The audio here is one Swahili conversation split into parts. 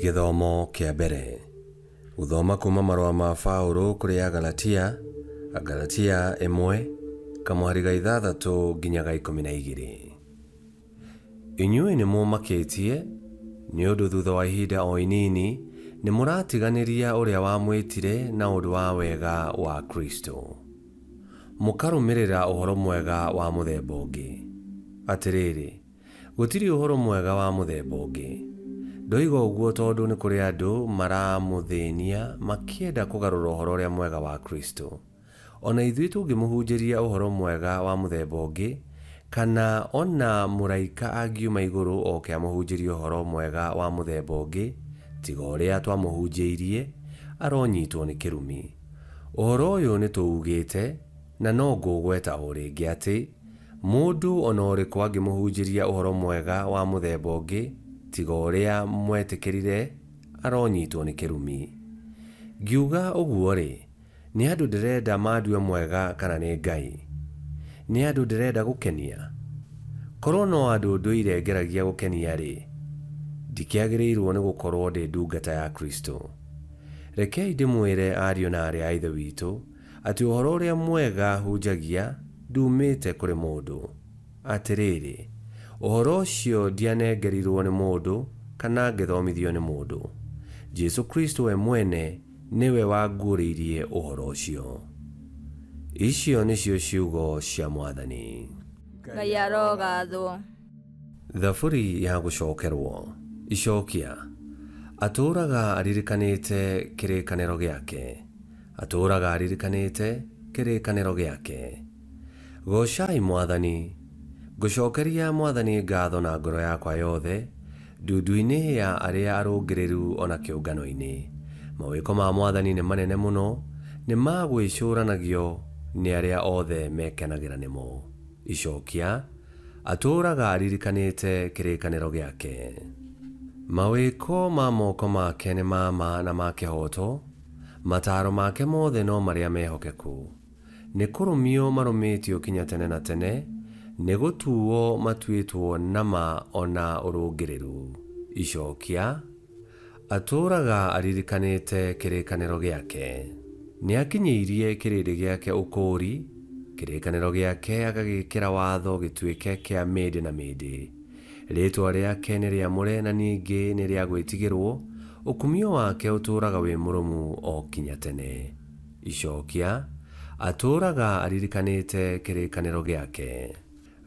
Githomo kia mbere. Guthoma kuma marũa ma Paulo kũrĩ Agalatia, Agalatia 1:6 nginya 12. Inyuĩ nĩ mũmakĩtie nĩ ũndũ thutha wa ihinda o inini nĩ mũratiganĩria ũrĩa wamwĩtire na ũndũ wa wega wa Kristo. Mũkarũmĩrĩra ũhoro mwega wa mũthemba ũngĩ. Atĩrĩrĩ, gũtirĩ ũhoro mwega wa mũthemba ũngĩ. Ndoiga ũguo tondũ nĩ kũrĩ andũ maramũthĩnia makĩenda kũgarũra ũhoro ũrĩa mwega wa Kristo. Ona ithuĩ tũngĩmũhunjĩria ũhoro mwega wa mũthemba ũngĩ, kana ona mũraika angiuma igũrũ oke amũhunjĩrie ũhoro mwega wa mũthemba ũngĩ, tiga ũrĩa twamũhunjĩirie, aronyitwo nĩ kĩrumi. Ũhoro ũyũ nĩ tũugĩte, na no ngũgweta o rĩngĩ atĩ, mũndũ ona ũrĩkũ angĩmũhunjĩria ũhoro mwega wa mũthemba ũngĩ, tiga ũrĩa mwetĩkĩrire, aronyitwo nĩ kĩrumi. Ngiuga ũguo-rĩ, nĩ andũ ndĩrenda mandue mwega kana nĩ Ngai? Nĩ andũ ndĩrenda gũkenia? Korwo no andũ ndũire ngeragia gũkenia-rĩ, ndikĩagĩrĩirwo nĩ gũkorwo ndĩ ndungata ya Kristo. Rekei ndĩmwĩre ariũ na aarĩ a Ithe witũ atĩ ũhoro ũrĩa mwega hunjagia ndumĩte kũrĩ mũndũ. Atĩrĩrĩ, ũhoro ũcio ndianengerirwo nĩ mũndũ kana ngĩthomithio nĩ mũndũ. Jesu Kristo we mwene nĩwe wanguũrĩirie ũhoro ũcio. Icio nĩcio ciugo cia Mwathani. Ngai arogathwo. Thaburi ya gũcokerwo. Icokia. Atũũraga aririkanĩte kĩrĩkanĩro gĩake. Atũũraga aririkanĩte kĩrĩkanĩro gĩake. Gocai Mwathani. Ngũcokeria Mwathani ngatho na ngoro yakwa yothe, ndundu-inĩ ya arĩa arũngĩrĩru ona kĩũngano-inĩ. Mawĩko ma Mwathani nĩ manene mũno, nĩ magwĩcũranagio nĩ arĩa othe mekenagĩra nĩmo. Icokia. Atũũraga aririkanĩte kĩrĩkanĩro gĩake. Mawĩko ma moko make nĩ ma na ma kĩhoto, mataaro make mothe no marĩa mehokeku. Nĩ kũrũmio marũmĩtio kinya tene na tene, nĩ gũtuo matuĩtwo na ma ona ũrũngĩrĩru. Icokia. Atũũraga aririkanĩte kĩrĩkanĩro gĩake. Nĩ akinyĩirie kĩrĩndĩ gĩake ũkũũri, kĩrĩkanĩro gĩake agagĩkĩra watho gĩtuĩke kĩa mĩndĩ na mĩndĩ. Rĩĩtwa rĩake nĩ rĩamũre na ningĩ nĩ rĩa gwĩtigĩrwo, ũkumio wake ũtũũraga wĩ mũrũmu o kinya tene. Icokia. Atũũraga aririkanĩte kĩrĩkanĩro gĩake.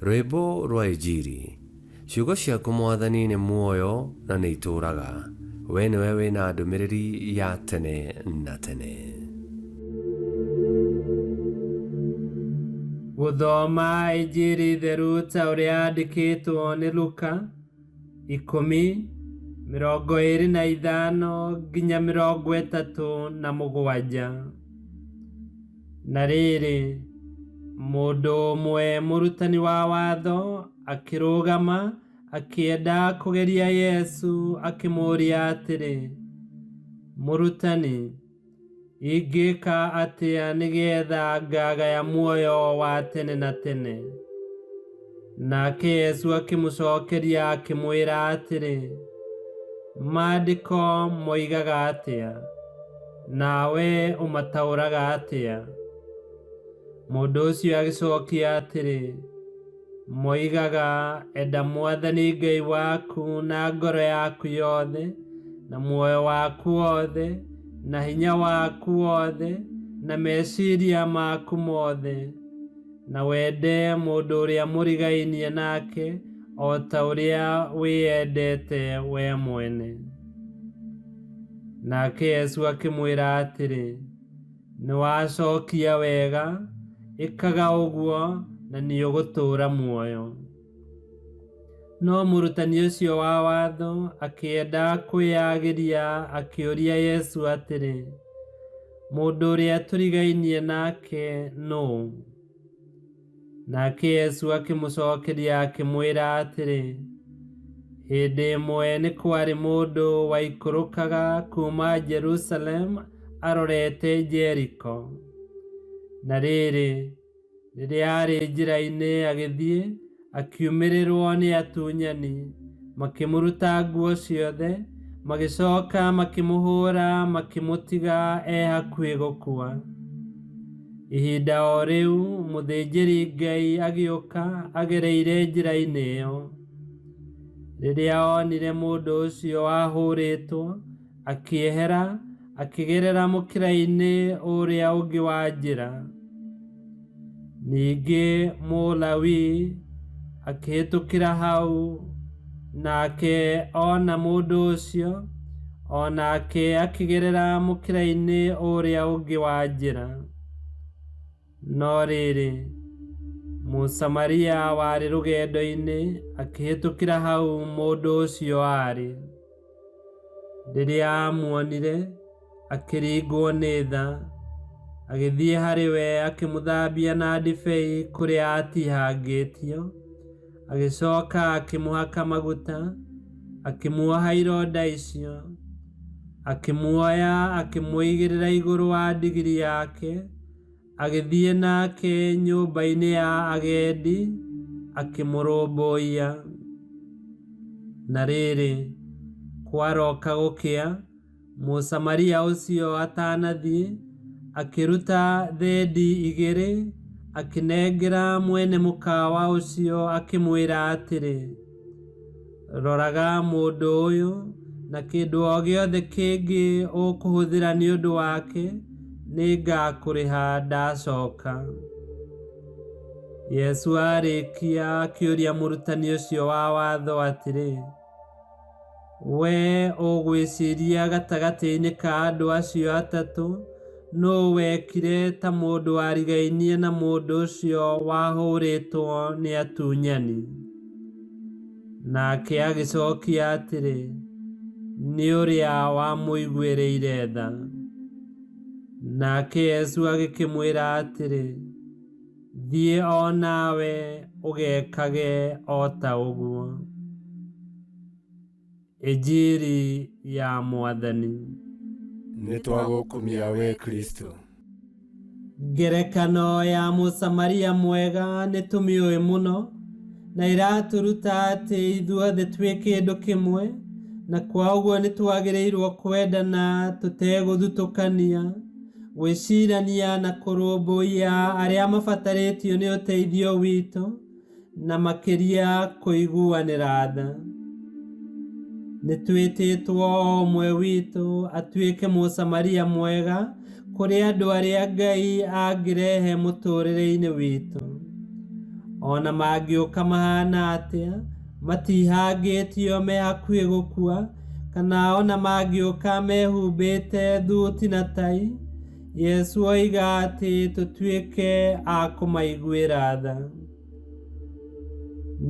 Rwĩmbo rwa Injili. Ciugo ciaku Mwathani nĩ muoyo na nĩ itũũraga. We nĩwe wĩna ndũmĩrĩri ya tene na tene. Gũthoma Injili theru ta ũrĩa yandĩkĩtwo nĩ Luka 10:25 nginya 37. Na rĩrĩ, mũndũ ũmwe mũrutani wa watho akĩrũgama akĩenda kũgeria Yesu, akĩmũũria atĩrĩ, Mũrutani, ingĩka atĩa nĩgetha ngagaya muoyo wa tene na tene? Nake Yesu akĩmũcokeria akĩmwĩra atĩrĩ, Maandĩko moigaga atĩa? Nawe ũmataũraga atĩa? Mũndũ ũcio agĩcokia atĩrĩ, moigaga, enda Mwathani Ngai waku na ngoro yaku yothe, na muoyo waku wothe, na hinya waku wothe, na meciria maku mothe, na wende mũndũ ũrĩa mũrigainie nake o ta ũrĩa wĩyendete we mwene. Nake Yesu akĩmwĩra atĩrĩ, nĩwacokia wega, ĩkaga ũguo na nĩũgũtũũra muoyo. No mũrutani ũcio wa watho akĩenda kwĩyagĩria, akĩũria Yesu atĩrĩ, mũndũ ũrĩa tũrigainie nake nũũ? Nake Yesu akĩmũcokeria akĩmwĩra atĩrĩ, hĩndĩ ĩmwe nĩ kwarĩ mũndũ waikũrũkaga kuma Jerusalemu arorete Jeriko. Na rĩrĩ, rĩrĩa arĩ njĩra-inĩ agĩthiĩ, akiumĩrĩrwo nĩ atunyani, makĩmũruta nguo ciothe, magicoka makimuhũra makimutiga hakuhĩ gũkua. Ihinda o rĩu mũthĩnjĩri Ngai agĩũka agereire njĩra-inĩ ĩyo. Rĩrĩa onire mũndũ ũcio wahũrĩtwo akĩehera akĩgerera mũkĩra-inĩ ũrĩa ũngĩ wa njĩra. Ningĩ Mũlawi akĩhĩtũkĩra hau, nake ona mũndũ ũcio onake akĩgerera mũkĩra-inĩ ũrĩa ũngĩ wa njĩra. No rĩrĩ, Mũsamaria warĩ rũgendo-inĩ akĩhĩtũkĩra hau mũndũ ũcio arĩ. Rĩrĩa amuonire akĩringwo nĩ tha, agĩthiĩ harĩ we akĩmũthambia na ndibei kũrĩa atihangĩtio, agĩcoka akĩmũhaka maguta, akĩmuoha ironda icio, akĩmuoya akĩmũigĩrĩra igũrũ wa ndigiri yake, agĩthiĩ nake nyũmba-inĩ ya agendi akĩmũrũmbũiya. Na rĩrĩ, kwaroka gũkĩa, Mũsamaria ũcio atanathiĩ akĩruta thendi 2 akĩnengera mwene mũkawa ũcio akĩmwĩra atĩrĩ, roraga mũndũ ũyũ, na kĩndũ o gĩothe kĩngĩ ũkũhũthĩra nĩ ũndũ wake nĩngakũrĩha ndacoka. Yesu arĩkia akĩũria mũrutani ũcio wa watho atĩrĩ, we ũgwĩciria gatagatĩ-inĩ ka andũ acio atatũ nũũ wekire ta mũndũ warigainie na mũndũ ũcio wahũrĩtwo nĩ atunyani? Nake agĩcokia atĩrĩ, nĩ ũrĩa wamũiguĩrĩire tha. Nake Yesu agĩkĩmwĩra atĩrĩ, thiĩ o nawe ũgekage o ta ũguo. Injili ya Mwathani. Nĩtwagũkumia we Kristo. Ngerekano ya Mũsamaria mwega nĩtũmĩũĩ mũno, na iratũruta atĩ ithuothe twĩ kĩndũ kĩmwe, na kwa ũguo nĩtwagĩrĩirwo kwendana tũtegũthutũkania, gwĩcirania na kũrũmbũiya arĩa mabatarĩtio nĩ ũteithio witũ, na makĩria kũiguanĩra tha. Nĩtwĩtĩtwo o ũmwe witũ atuĩke Mũsamaria mwega kũrĩ andũ arĩa Ngai angĩrehe mũtũrĩre-inĩ witũ. Ona mangĩũka mahana atĩa, matihangĩtio me hakuhĩ gũkua, kana ona mangĩũka mehumbĩte thuti na tai, Yesu oiga atĩ tũtuĩke a kũmaiguĩra tha.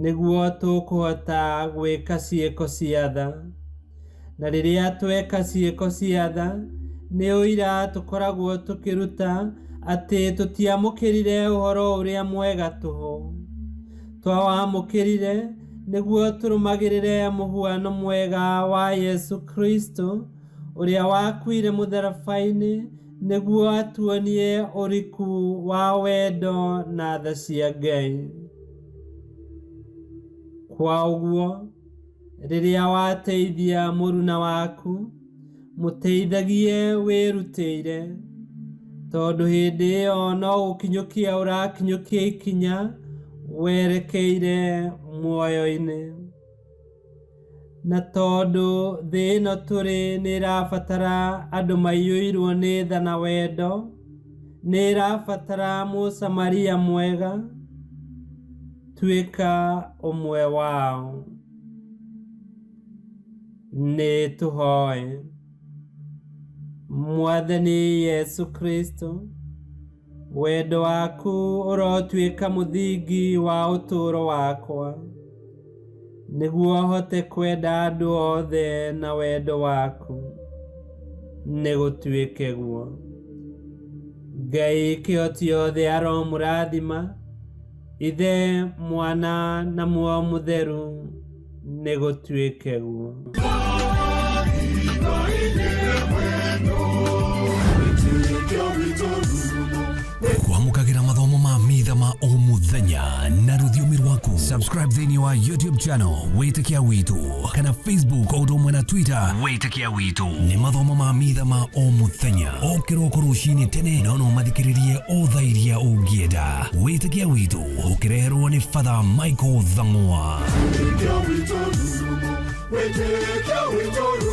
Nĩguo tũkũhota gwĩka ciĩko cia tha. Na rĩrĩa tweka ciĩko cia tha, nĩ ũira tũkoragwo tũkĩruta atĩ tũtiamũkĩrire ũhoro ũrĩa mwega tũhũ. Twawamũkĩrire nĩguo tũrũmagĩrĩre mũhuano mwega wa Yesu Kristo, ũrĩa wakuire mũtharaba-inĩ nĩguo atuonie ũriku wa wendo na tha cia Ngai. Kwa ũguo, rĩrĩa wateithia mũruna waku, mũteithagie wĩrutĩire, tondũ hĩndĩ ĩyo no gũkinyũkia ũrakinyũkia ikinya werekeire muoyo-inĩ. Na tondũ thĩ ĩno tũrĩ nĩ ĩrabatara andũ maiyũirwo nĩ tha na wendo, nĩ ĩrabatara Mũsamaria mwega, tuĩka ũmwe wao. Nĩ tũhoe. Mwathani Yesu Kristo, wendo waku ũrotuĩka mũthingi wa ũtũũro wakwa, nĩguo hote kwenda andũ othe na wendo waku, nĩ gũtuĩke guo. Ngai kĩhoti othe aromũrathima, Ithe, Mwana na Muoyo Mũtheru, nĩ gũtuĩke guo. Kwamũkagĩra mathomo ma mitha ma o mũthenya na rũthiomi rwaku. Subscribe thĩinĩ wa YouTube channel Wĩtĩkia Witũ kana Facebook o ũndũ ũmwe na Twitter Wĩtĩkia Witũ. Nĩ mathomo ma mitha ma o mũthenya o kĩroko rũcinĩ tene na no mathikĩrĩrie o thaa iria ũngĩenda. Wĩtĩkia Witũ ũkĩreherwo nĩ Father Michael Thang'wa. Wĩtĩkia Witũ.